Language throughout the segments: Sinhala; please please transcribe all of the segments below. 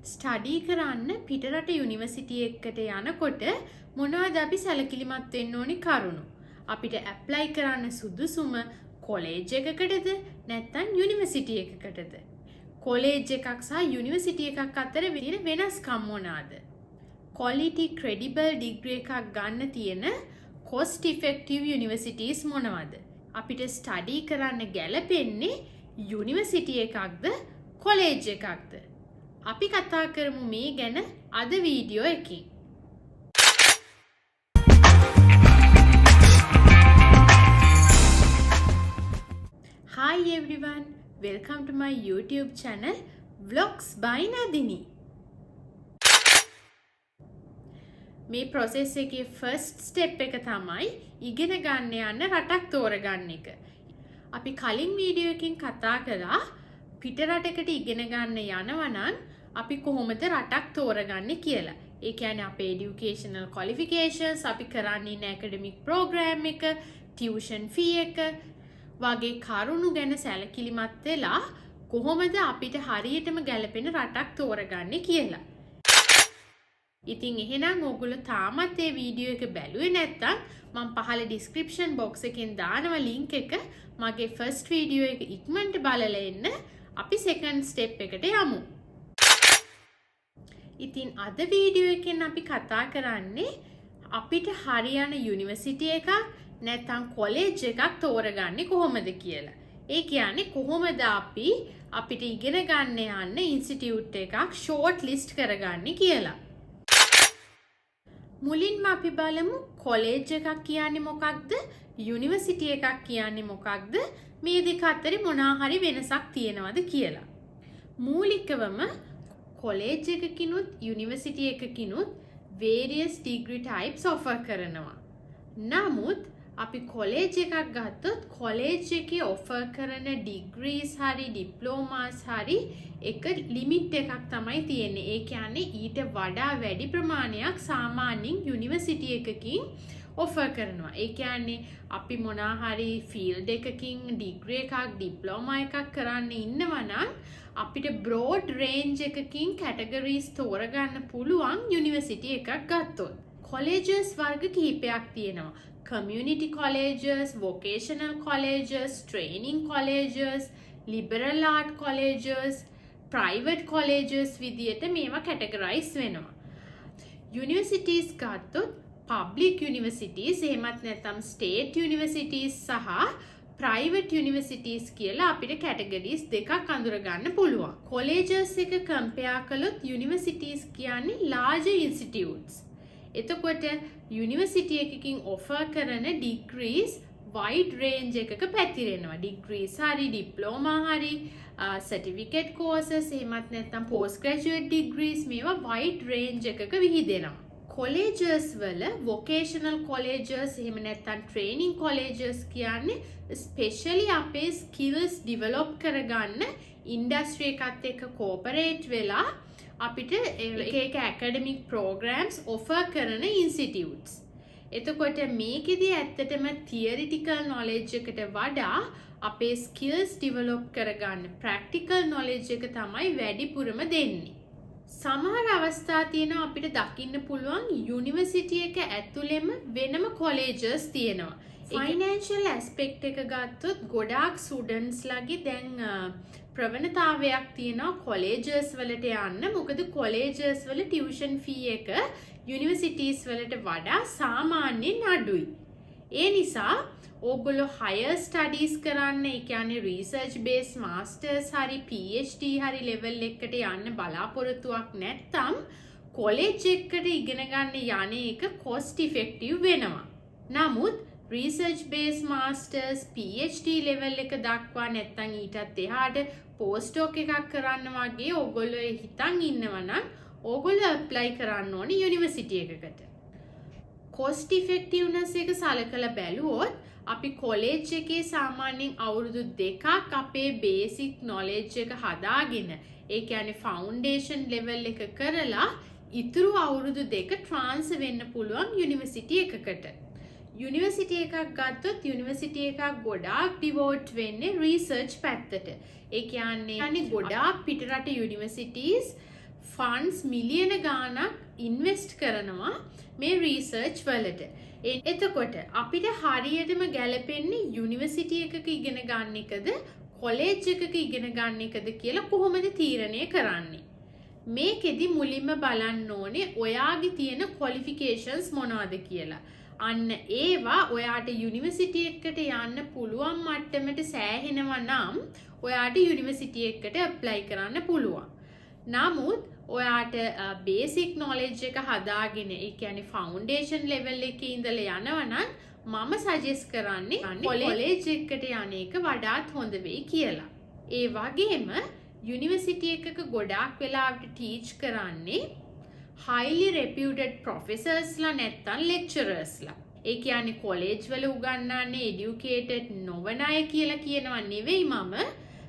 ස්ටඩි කරන්න පිටරට යුනිවර්සිටි එකකට යනකොට මොනවද අපි සැලකිලිමත් වෙන්න ඕනි කරුණු? අපිට ඇප්ලයි කරන්න සුදුසුම කොලේජ් එකකටද නැත්නම් යුනිවර්සිටි එකකටද? කොලේජ් එකක් සහ යුනිවර්සිටි එකක් අතර තියෙන වෙනස්කම් මොනවාද? quality credible degree එකක් ගන්න තියෙන cost effective universities මොනවද? අපිට ස්ටඩි කරන්න ගැලපෙන්නේ යුනිවර්සිටි එකක්ද කොලේජ් එකක්ද? අපි කතා කරමු මේ ගැන අද වීඩියෝ එකකින්. Hi everyone, welcome to my YouTube channel Vlogs by Nadini. මේ process එකේ first step එක තමයි ඉගෙන ගන්න යන රටක් තෝරගන්න එක. අපි කලින් වීඩියෝ එකකින් කතා කළා පිට රටකට ඉගෙන ගන්න යනවා නම් අපි කොහොමද රටක් තෝරගන්නේ කියලා. ඒ කියන්නේ අපේ educational qualifications, අපි කරන්නේ ඉන්න academic program එක, tuition fee එක වගේ කරුණු ගැන සැලකිලිමත් වෙලා කොහොමද අපිට හරියටම ගැලපෙන රටක් තෝරගන්නේ කියලා. ඉතින් එහෙනම් ඔයගොල්ලෝ තාමත් මේ වීඩියෝ එක බැලුවේ නැත්නම් මම පහළ description box එකෙන් දානවා link එක. මගේ first වීඩියෝ එක ඉක්මනට බලලා එන්න. අපි second step එකට යමු. ඉතින් අද වීඩියෝ එකෙන් අපි කතා කරන්නේ අපිට හරියන යුනිවර්සිටි එකක් නැත්නම් කොලේජ් එකක් තෝරගන්නේ කොහොමද කියලා. ඒ කියන්නේ කොහොමද අපි අපිට ඉගෙන ගන්න යන්න ඉන්ස්ටිටියුට් එකක් ෂෝට් ලිස්ට් කරගන්නේ කියලා. මුලින්ම අපි බලමු කොලේජ් එකක් කියන්නේ මොකක්ද? යුනිවර්සිටි එකක් කියන්නේ මොකක්ද? මේ දෙක අතරේ මොනවා හරි වෙනසක් තියෙනවද කියලා. මූලිකවම කොලේජ් එකකිනුත් යුනිවර්සිටි එකකිනුත් various degree types offer කරනවා. නමුත් අපි කොලේජ් එකක් ගත්තොත් කොලේජ් එකේ offer කරන degrees හරි diplomas හරි එක limit එකක් තමයි තියෙන්නේ. ඒ කියන්නේ ඊට වඩා වැඩි ප්‍රමාණයක් සාමාන්‍යයෙන් යුනිවර්සිටි එකකින් offer කරනවා. ඒ කියන්නේ අපි මොනවා හරි field එකකින් degree එකක් diploma එකක් කරන්න ඉන්නවා නම් අපිට broad range එකකින් categories තෝරගන්න පුළුවන් යුනිවර්සිටි එකක් ගත්තොත්. colleges වර්ග කිහිපයක් තියෙනවා. community colleges, vocational colleges, training colleges, liberal art colleges, private colleges විදියට මේවා categorize වෙනවා. universities ගත්තොත් public universities එහෙමත් නැත්නම් state universities සහ private universities කියලා අපිට categories දෙකක් අඳුර ගන්න පුළුවන්. colleges එක compare කළොත් universities කියන්නේ larger institutes. එතකොට university එකකින් offer කරන degrees wide range එකක පැතිරෙනවා. degrees හරි diploma හරි certificate courses එහෙමත් නැත්නම් postgraduate degrees මේවා wide range එකක විහිදෙනවා. colleges වල vocational colleges එහෙම නැත්නම් training colleges කියන්නේ especially අපේ skills develop කරගන්න industry එකත් එක්ක cooperate වෙලා අපිට එක academic programs offer කරන institutes. එතකොට මේකෙදී ඇත්තටම theoretical knowledge එකට වඩා අපේ skills develop කරගන්න practical knowledge එක තමයි වැඩිපුරම දෙන්නේ. සමහර අවස්ථා තියෙනවා අපිට දකින්න පුළුවන් යුනිවර්සිටි එක ඇතුළෙම වෙනම colleges තියෙනවා. financial aspect එක ගත්තොත් ගොඩාක් students ලගේ දැන් ප්‍රවණතාවයක් තියෙනවා colleges වලට යන්න. මොකද colleges වල tuition fee එක universities වලට වඩා සාමාන්‍යයෙන් අඩුයි. ඒ නිසා ඕගොල්ලෝ higher studies කරන්න, ඒ කියන්නේ research based masters හරි PhD හරි level එකකට යන්න බලාපොරොත්තුවක් නැත්නම් college එකකට ඉගෙන ගන්න යන්නේ එක cost effective වෙනවා. නමුත් research based masters PhD level එක දක්වා නැත්නම් ඊටත් එහාට postdoc එකක් කරන්න වගේ ඕගොල්ලෝ හිතන් ඉන්නවා නම් ඕගොල්ලෝ apply කරන්න ඕනේ university එකකට. cost effectiveness එක සලකලා බැලුවොත් අපි කොලේජ් එකේ සාමාන්‍යයෙන් අවුරුදු 2ක් අපේ බේසික් knowledge එක හදාගෙන, ඒ කියන්නේ ෆවුන්ඩේෂන් ලෙවල් එක කරලා ඉතුරු අවුරුදු 2 ට්‍රාන්ස්ෆර් වෙන්න පුළුවන් යුනිවර්සිටි එකකට. යුනිවර්සිටි එකක් ගත්තොත් යුනිවර්සිටි එකක් ගොඩාක් ඩිවෝට් වෙන්නේ රිසර්ච් පැත්තට. ඒ කියන්නේ ගොඩාක් පිටරට යුනිවර්සිටිස් ෆන්ඩ්ස් මිලියන ගාණක් ඉන්වෙස්ට් කරනවා මේ රිසර්ච් වලට. එතකොට අපිට හරියටම ගැලපෙන්නේ යුනිවර්සිටි එකක ඉගෙන ගන්න එකද කොලෙජ් එකක ඉගෙන ගන්න එකද කියලා කොහොමද තීරණය කරන්නේ? මේකෙදි මුලින්ම බලන්න ඕනේ ඔයාගේ තියෙන ක්වොලිෆිකේෂන්ස් මොනවද කියලා. අන්න ඒවා ඔයාට යුනිවර්සිටි එකකට යන්න පුළුවන් මට්ටමට සෑහෙනවා නම් ඔයාට යුනිවර්සිටි එකකට ඇප්ලයි කරන්න පුළුවන්. නමුත් ඔයාට බේසික් නොලෙජ් එක හදාගෙන ඒ කියන්නේ ෆවුන්ඩේෂන් ලෙවල් එකේ ඉඳලා යනවනම් මම සජෙස්ට් කරන්නේ කොලෙජ් එකකට යන එක වඩාත් හොඳ වෙයි කියලා. ඒ වගේම යුනිවර්සිටි එකක ගොඩාක් වෙලාවට ටීච් කරන්නේ highly reputed professorsලා නැත්තම් lecturers-ලා. ඒ කියන්නේ කොලෙජ් වල උගන්වන්නේ educated නොවන අය කියලා කියනවා නෙවෙයි මම.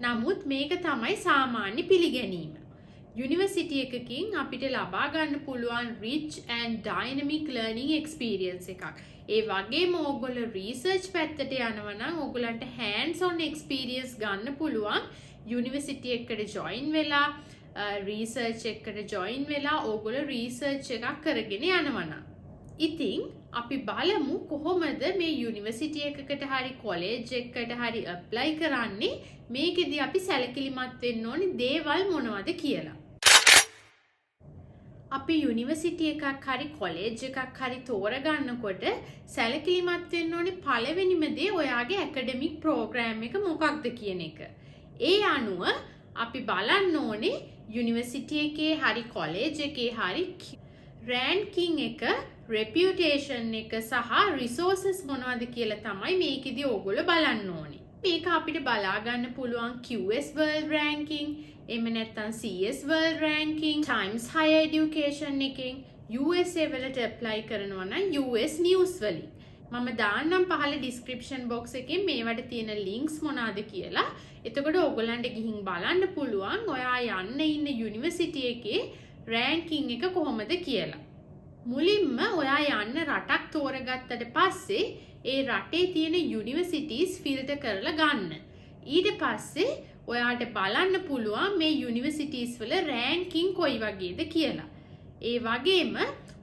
නමුත් මේක තමයි සාමාන්‍ය පිළිගැනීම. යුනිවර්සිටි එකකින් අපිට ලබා ගන්න පුළුවන් rich and dynamic learning experience එකක්. ඒ වගේම ඕගොල්ලෝ research පැත්තට යනවා නම් ඕගොල්ලන්ට hands on experience ගන්න පුළුවන් යුනිවර්සිටි එකකට join වෙලා research එකකට join වෙලා ඕගොල්ලෝ research එකක් කරගෙන යනවා නම්. ඉතින් අපි බලමු කොහොමද මේ යුනිවර්සිටි එකකට හරි කොලෙජ් එකකට හරි apply කරන්නේ. මේකෙදි අපි සැලකිලිමත් වෙන්න ඕනේ දේවල් මොනවද කියලා. අපි යුනිවර්සිටි එකක් හරි කොලෙජ් එකක් හරි තෝරගන්නකොට සැලකිලිමත් වෙන්න ඕනේ පළවෙනිම දේ ඔයාගේ ඇකඩමික් ප්‍රෝග්‍රෑම් එක මොකක්ද කියන එක. ඒ අනුව අපි බලන්න ඕනේ යුනිවර්සිටි එකේ හරි කොලෙජ් එකේ හරි රෑන්කින් එක, රෙපියුටේෂන් එක සහ රිසෝසස් මොනවද කියලා තමයි මේකෙදි ඕගොල්ලෝ බලන්න ඕනේ. මේක අපිට බලා ගන්න පුළුවන් QS World Ranking, එහෙම නැත්නම් CS World Ranking, Times Higher Education එකෙන් USA වලට apply කරනවා නම් US News වලින්. මම දාන්නම් පහළ description box එකේ මේවට තියෙන links මොනවාද කියලා. එතකොට ඕගොල්ලන්ට ගිහින් බලන්න පුළුවන් ඔයා යන්න ඉන්න යුනිවර්සිටි එකේ ranking එක කොහොමද කියලා. මුලින්ම ඔයා යන්න රටක් තෝරගත්තට පස්සේ ඒ රටේ තියෙන යුනිවර්සිටිස් ෆිල්ටර් කරලා ගන්න. ඊට පස්සේ ඔයාට බලන්න පුළුවන් මේ යුනිවර්සිටිස් වල රෑන්කින් කොයි වගේද කියලා. ඒ වගේම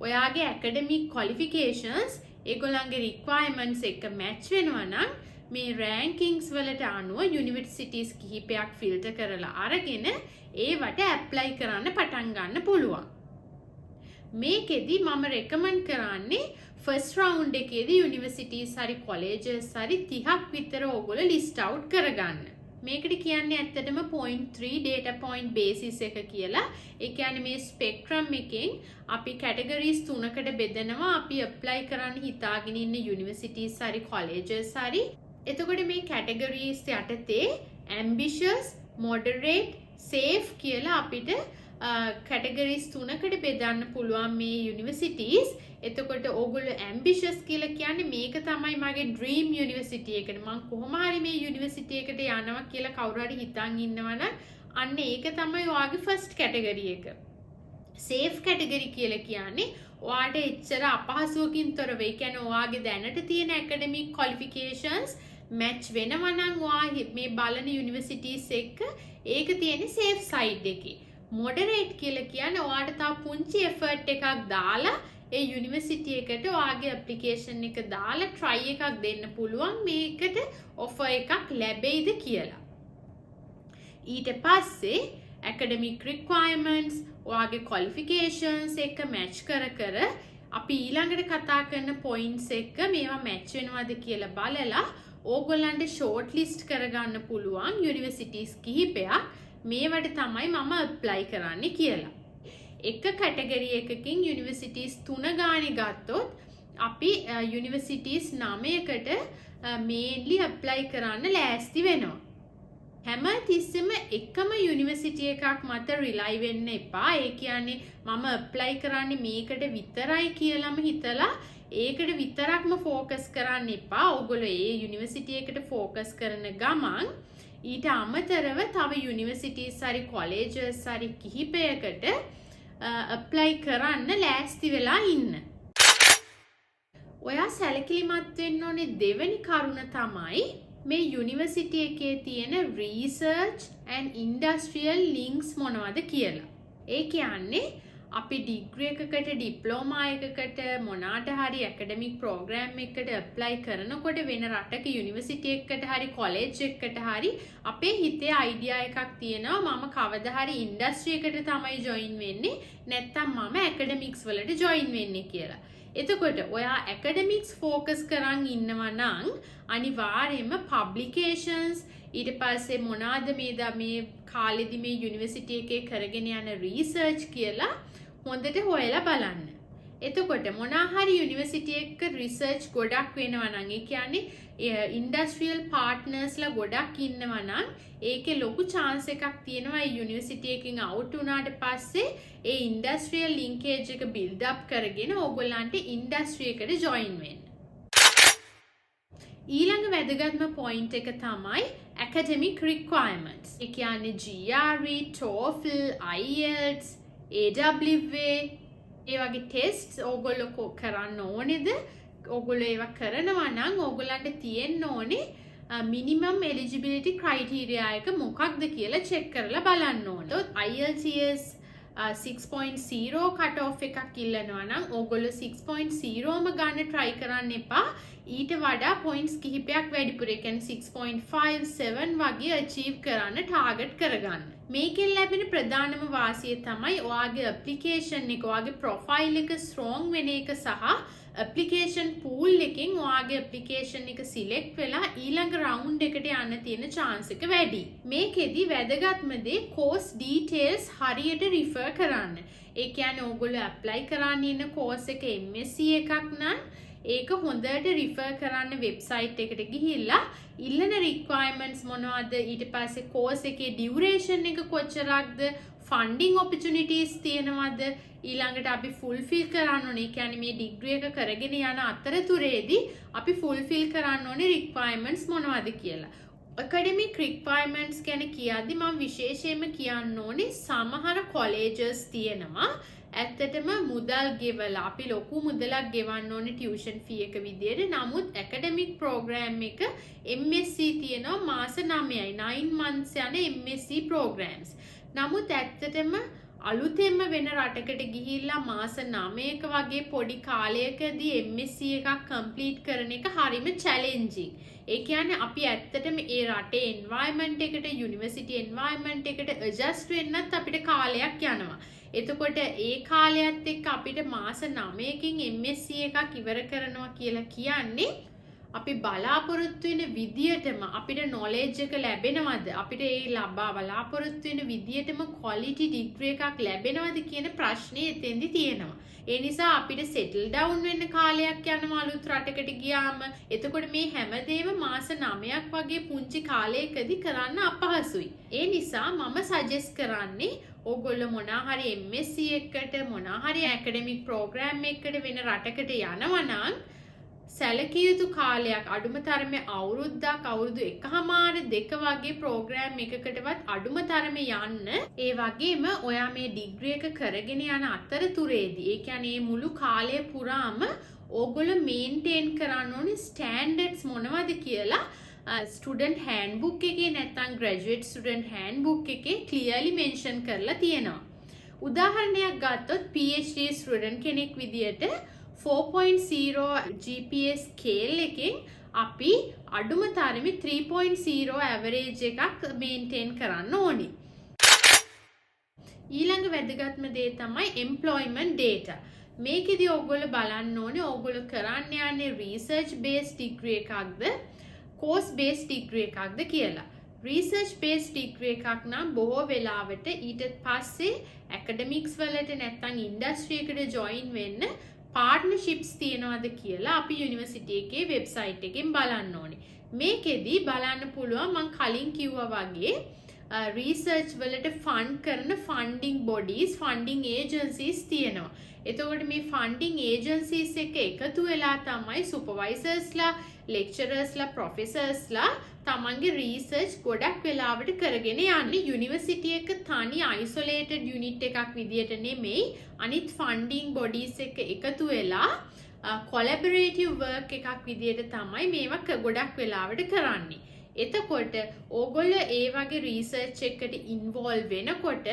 ඔයාගේ ඇකඩමික් ක්වොලිෆිකේෂන්ස් ඒගොල්ලන්ගේ රික්වයර්මන්ට්ස් එක්ක මැච් වෙනවා නම් මේ රෑන්කින්ග්ස් වලට අනුව යුනිවර්සිටිස් කිහිපයක් ෆිල්ටර් කරලා අරගෙන ඒවට ඇප්ලයි කරන්න පටන් ගන්න පුළුවන්. මේකෙදි මම රෙකමන්ඩ් කරන්නේ ෆස්ට් රවුන්ඩ් එකේදී යුනිවර්සිටිස් හරි කොලෙජස් හරි 30ක් විතර ඕගොල්ලෝ ලිස්ට් අවුට් කරගන්න. මේකට කියන්නේ ඇත්තටම 0.3 data point basis එක කියලා. ඒ කියන්නේ මේ ස්පෙක්ට්‍රම් එකෙන් අපි කැටගරිස් 3කට බෙදනවා. අපි apply කරන්න හිතාගෙන ඉන්න යුනිවර්සිටිස් හරි කොලෙජස් හරි. එතකොට මේ කැටගරිස් යටතේ ambitious, moderate, safe කියලා අපිට කැටගරිස් 3කට බෙදන්න පුළුවන් මේ යුනිවර්සිටිස්. එතකොට ඕගොල්ලෝ ambitious කියලා කියන්නේ මේක තමයි මගේ dream university එකට. මම කොහොම හරි මේ යුනිවර්සිටි එකට යනවා කියලා කවුරු හරි හිතන් ඉන්නවනම් අන්න ඒක තමයි ඔයාගේ first category එක. safe category කියලා කියන්නේ ඔයාට එච්චර අපහසුවකින් තොරව ඒ කියන්නේ ඔයාගේ දැනට තියෙන academic qualifications match වෙනවා නම් ඔයා මේ බලන යුනිවර්සිටිස් එක්ක ඒක තියෙන්නේ safe side එකේ. moderate කියලා කියන්නේ ඔයාට තව පුංචි effort එකක් දාලා ඒ යුනිවර්සිටි එකට ඔයාගේ ඇප්ලිකේෂන් එක දාලා try එකක් දෙන්න පුළුවන් මේකට offer එකක් ලැබෙයිද කියලා. ඊට පස්සේ academic requirements ඔයාගේ qualifications එක match කර අපි ඊළඟට කතා කරන points එක මේවා match වෙනවද කියලා බලලා ඕගොල්ලන්ට short list කරගන්න පුළුවන් යුනිවර්සිටිස් කිහිපයක් මේවට තමයි මම apply කරන්න කියලා. එක කැටගරි එකකින් යුනිවර්සිටිස් 3 ගානේ ගත්තොත් අපි යුනිවර්සිටිස් 9කට මේන්ලි apply කරන්න ලෑස්ති වෙනවා. හැම තිස්සෙම එකම යුනිවර්සිටි එකක් මත රිලයි වෙන්න එපා. ඒ කියන්නේ මම apply කරන්නේ මේකට විතරයි කියලාම හිතලා ඒකට විතරක්ම focus කරන්න එපා. ඕගොල්ලෝ ඒ යුනිවර්සිටි එකට focus කරන ගමන් ඊට අමතරව තව යුනිවර්සිටිස් හරි කොලෙජස් හරි කිහිපයකට apply කරන්න ලෑස්ති වෙලා ඉන්න. ඔයා සැලකිලිමත් වෙන්න ඕනේ දෙවෙනි කරුණ තමයි මේ යුනිවර්සිටි එකේ තියෙන research and industrial links මොනවද කියලා. ඒ කියන්නේ අපි ඩිග්‍රී එකකට ඩිප්ලෝමා එකකට මොනාට හරි ඇකඩමික් ප්‍රෝග්‍රෑම් එකකට ඇප්ලයි කරනකොට වෙන රටක යුනිවර්සිටි එකකට හරි කොලෙජ් එකකට හරි අපේ හිතේ අයිඩියා එකක් තියෙනවා මම කවදා හරි ඉන්ඩස්ට්‍රි එකට තමයි ජොයින් වෙන්නේ නැත්නම් මම ඇකඩමික්ස් වලට ජොයින් වෙන්නේ කියලා. එතකොට ඔයා ඇකඩමික්ස් ෆෝකස් කරන් ඉන්නවා නම් අනිවාර්යයෙන්ම පබ්ලිකේෂන්ස් ඊට පස්සේ මොනවාද මේ කාලෙදි මේ යුනිවර්සිටි එකේ කරගෙන යන රිසර්ච් කියලා හොඳට හොයලා බලන්න. එතකොට මොනවා හරි යුනිවර්සිටි එකක රිසර්ච් ගොඩක් වෙනවා නම් ඒ කියන්නේ ඉන්ඩස්ට්‍රියල් පාර්ට්නර්ස්ලා ගොඩක් ඉන්නවා නම් ඒකේ ලොකු chance එකක් තියෙනවා ඒ යුනිවර්සිටි එකකින් අවුට් වුණාට පස්සේ ඒ ඉන්ඩස්ට්‍රියල් ලින්කේජ් එක බිල්ඩ් අප් කරගෙන ඕගොල්ලන්ට ඉන්ඩස්ට්‍රි එකට ජොයින් වෙන්න. ඊළඟ වැදගත්ම පොයින්ට් එක තමයි academic requirements. ඒ කියන්නේ GRE, TOEFL, IELTS, AWA ඒ වගේ ටෙස්ට්ස් ඕගොල්ලෝ කරන්න ඕනේද? ඕගොල්ලෝ ඒවා කරනවා නම් ඕගොල්ලන්ට තියෙන්න ඕනේ මිනිමම් එලිජිබිලිටි ක්‍රයිටීරියා එක මොකක්ද කියලා චෙක් කරලා බලන්න ඕනේ. IELTS 6.0 cut off එකක් ඉල්ලනවා නම් ඕගොල්ලෝ 6.0ම ගන්න try කරන්න එපා. ඊට වඩා points කිහිපයක් වැඩිපුර ඒ කියන්නේ 6.5 7 වගේ achieve කරන්න target කරගන්න. මේකෙන් ලැබෙන ප්‍රධානම වාසිය තමයි ඔයාගේ application එක ඔයාගේ profile එක strong වෙන එක සහ application pool එකෙන් ඔයාගේ application එක select වෙලා ඊළඟ round එකට යන්න තියෙන chance එක වැඩි. මේකෙදි වැදගත්ම දේ course details හරියට refer කරන්න. ඒ කියන්නේ ඕගොල්ලෝ apply කරන්න ඉන්න course එක MSc එකක් නම් ඒක හොඳට refer කරන්න website එකට ගිහිල්ලා ඉල්ලන requirements මොනවද ඊට පස්සේ course එකේ duration එක කොච්චරක්ද funding opportunities තියෙනවද ඊළඟට අපි fulfill කරන්න ඕනේ. ඒ කියන්නේ මේ degree එක කරගෙන යන අතරතුරේදී අපි fulfill කරන්න ඕනේ requirements මොනවද කියලා. academic requirements ගැන කියද්දි මම විශේෂයෙන්ම කියන්න ඕනේ සමහර colleges තියෙනවා ඇත්තටම මුදල් ගෙවලා අපි ලොකු මුදලක් ගෙවන්න ඕනේ ටියුෂන් ෆී එක විදියට. නමුත් academic program එක MSc තියෙනවා මාස 9යි 9 months යන MSc programs. නමුත් ඇත්තටම අලුතෙන්ම වෙන රටකට ගිහිල්ලා මාස 9ක වගේ පොඩි කාලයකදී MSc එකක් complete කරන එක හරිම challenging. ඒ කියන්නේ අපි ඇත්තටම ඒ රටේ environment එකට university environment එකට adjust වෙන්නත් අපිට කාලයක් යනවා. එතකොට ඒ කාලයත් එක්ක අපිට මාස 9කින් MSc එකක් ඉවර කරනවා කියලා කියන්නේ අපි බලාපොරොත්තු වෙන විදියටම අපිට knowledge එක ලැබෙනවද අපිට ඒ බලාපොරොත්තු වෙන විදියටම quality degree එකක් ලැබෙනවද කියන ප්‍රශ්නේ එතෙන්දි තියෙනවා. ඒ නිසා අපිට settle down වෙන්න කාලයක් යනවා අලුත් රටකට ගියාම. එතකොට මේ හැමදේම මාස 9ක් වගේ පුංචි කාලයකදී කරන්න අපහසුයි. ඒ නිසා මම suggest කරන්නේ ඕගොල්ලෝ මොනවා හරි MSc එකකට මොනවා හරි academic program එකකට වෙන රටකට යනවා නම් සැලකිය යුතු කාලයක් අඩුම තරමේ අවුරුද්දක් අවුරුදු 1.5 2 වගේ ප්‍රෝග්‍රෑම් එකකටවත් අඩුම තරමේ යන්න. ඒ වගේම ඔයා මේ ඩිග්‍රී එක කරගෙන යන අතරතුරේදී ඒ කියන්නේ මේ මුළු කාලය පුරාම ඕගොල්ලෝ මේන්ටේන් කරන්න ඕනේ ස්ටෑන්ඩඩ්ස් මොනවද කියලා ස්ටුඩන්ට් හෑන්ඩ්බුක් එකේ නැත්නම් ග්‍රැජුවේට් ස්ටුඩන්ට් හෑන්ඩ්බුක් එකේ ක්ලියර්ලි මෙන්ෂන් කරලා තියෙනවා. උදාහරණයක් ගත්තොත් PhD ස්ටුඩන්ට් කෙනෙක් විදියට 4.0 GPA ස්කේල් එකෙන් අපි අඩුම තරමේ 3.0 ඇවරේජ් එකක් මේන්ටේන් කරන්න ඕනේ. ඊළඟ වැදගත්ම දේ තමයි employment data. මේකෙදි ඕගොල්ලෝ බලන්න ඕනේ ඕගොල්ලෝ කරන්න යන්නේ research based degree එකක්ද course based degree එකක්ද කියලා. research based degree එකක් නම් බොහෝ වෙලාවට ඊට පස්සේ academics වලට නැත්නම් industry එකට join වෙන්න partnerships තියනවාද කියලා අපි යුනිවර්සිටි එකේ වෙබ්සයිට් එකෙන් බලන්න ඕනේ. මේකෙදි බලන්න පුළුවන් මම කලින් කිව්වා වගේ research වලට fund කරන funding bodies, funding agencies තියෙනවා. එතකොට මේ funding agencies එක එකතු වෙලා තමයි supervisorsලා, lecturers-ලා, professors-ලා තමන්ගේ research ගොඩක් වෙලාවට කරගෙන යන්නේ. යුනිවර්සිටි එක තනි isolated unit එකක් විදියට නෙමෙයි අනිත් funding bodies එක එකතු වෙලා collaborative work එකක් විදියට තමයි මේවා ගොඩක් වෙලාවට කරන්නේ. එතකොට ඕගොල්ලෝ ඒ වගේ research එකකට involve වෙනකොට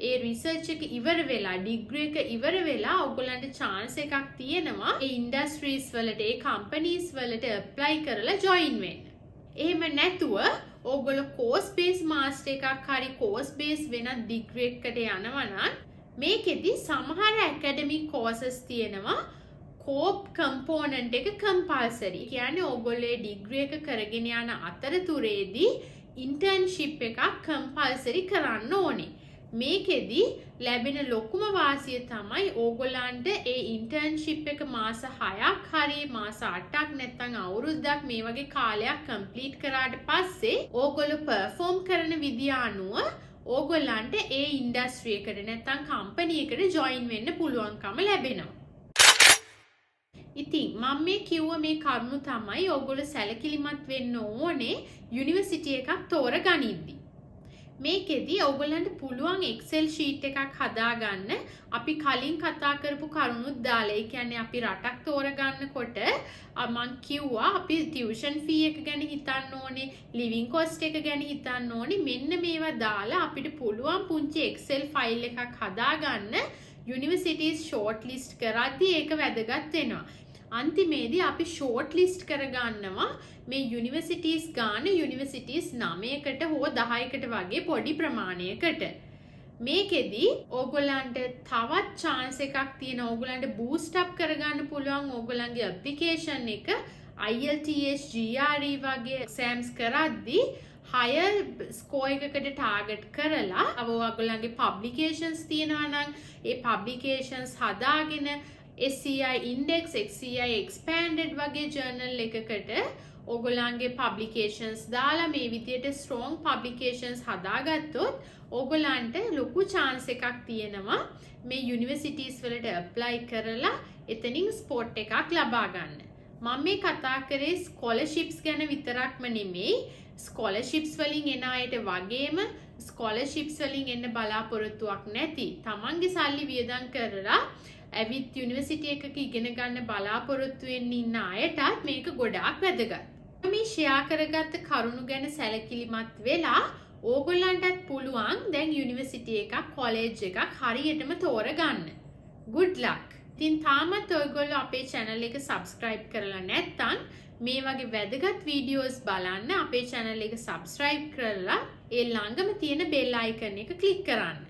ඒ රිසර්ච් එක ඉවර වෙලා ඩිග්‍රී එක ඉවර වෙලා ඔයගොල්ලන්ට chance එකක් තියෙනවා ඒ ඉන්ඩස්ට්‍රීස් වලට ඒ කම්පනීස් වලට ඇප්ලයි කරලා ජොයින් වෙන්න. එහෙම නැතුව ඕගොල්ලෝ කෝස් බේස් මාස්ටර් එකක් හරි කෝස් බේස් වෙනත් ඩිග්‍රී එකකට යනවා නම් මේකෙදි සමහර ඇකඩමික් කෝසස් තියෙනවා කෝප් කම්පෝනන්ට් එක කම්පල්සරි. කියන්නේ ඕගොල්ලෝ ඩිග්‍රී එක කරගෙන යන අතරතුරේදී ඉන්ටර්න්ෂිප් එකක් කම්පල්සරි කරන්න ඕනේ. මේකෙදි ලැබෙන ලොකුම වාසිය තමයි ඕගොල්ලන්ට ඒ ඉන්ටර්න්ෂිප් එක මාස 6ක් හරි මාස 8ක් නැත්නම් අවුරුද්දක් මේ වගේ කාලයක් කම්ප්ලීට් කරාට පස්සේ ඕගොල්ලෝ පර්ෆෝම් කරන විදිය අනුව ඕගොල්ලන්ට ඒ ඉන්ඩස්ට්‍රි එකට නැත්නම් කම්පැනි එකට ජොයින් වෙන්න පුළුවන්කම ලැබෙනවා. ඉතින් මම මේ කිව්ව මේ කරුණු තමයි ඕගොල්ලෝ සැලකිලිමත් වෙන්න ඕනේ යුනිවර්සිටි එකක් තෝරගනිද්දි. මේකෙදි ඕගොල්ලන්ට පුළුවන් Excel sheet එකක් හදාගන්න අපි කලින් කතා කරපු කරුණුත් දාලා. ඒ කියන්නේ අපි රටක් තෝරගන්නකොට මම කිව්වා අපි ටියුෂන් ෆී එක ගැන හිතන්න ඕනේ, ලිවිං කොස්ට් එක ගැන හිතන්න ඕනේ. මෙන්න මේවා දාලා අපිට පුළුවන් පුංචි Excel ෆයිල් එකක් හදාගන්න යුනිවර්සිටිස් ෂෝට් ලිස්ට් කරද්දී ඒක වැදගත් වෙනවා. අන්තිමේදී අපි ෂෝට් ලිස්ට් කරගන්නවා මේ යුනිවර්සිටිස් ගාන යුනිවර්සිටිස් 9කට හෝ 10කට වගේ පොඩි ප්‍රමාණයකට. මේකෙදි ඕගොල්ලන්ට තවත් chance එකක් තියෙනවා. ඕගොල්ලන්ට බූස්ට් අප් කරගන්න පුළුවන් ඕගොල්ලන්ගේ ඇප්ලිකේෂන් එක IELTS GRE වගේ එක්සෑම්ස් කරද්දී higher score එකකට ටාගට් කරලා ඕගොල්ලන්ගේ පබ්ලිකේෂන්ස් තියෙනවා නම් ඒ පබ්ලිකේෂන්ස් හදාගෙන SCI Index, XCI Expanded වගේ ජර්නල් එකකට ඕගොල්ලන්ගේ පබ්ලිකේෂන්ස් දාලා මේ විදියට strong publications හදාගත්තොත් ඕගොල්ලන්ට ලොකු chance එකක් තියෙනවා මේ යුනිවර්සිටිස් වලට apply කරලා එතනින් ස්පොට් එකක් ලබා ගන්න. මම මේ කතා කරේ scholarships ගැන විතරක්ම නෙමෙයි scholarships වලින් එන අයට වගේම scholarships වලින් එන්න බලාපොරොත්තුවක් නැති තමන්ගේ සල්ලි වියදම් කරලා ඇවිත් යුනිවර්සිටි එකක ඉගෙන ගන්න බලාපොරොත්තු වෙන්න ඉන්න අයටත් මේක ගොඩාක් වැදගත්. මේ ෂෙයා කරගත්ත කරුණු ගැන සැලකිලිමත් වෙලා ඕගොල්ලන්ටත් පුළුවන් දැන් යුනිවර්සිටි එකක් කොලෙජ් එකක් හරියටම තෝරගන්න. good luck. ඉතින් තාමත් ඔයගොල්ලෝ අපේ channel එක subscribe කරලා නැත්නම් මේ වගේ වැදගත් වීඩියෝස් බලන්න අපේ channel එක subscribe කරලා ඒ ළඟම තියෙන bell icon එක click කරන්න.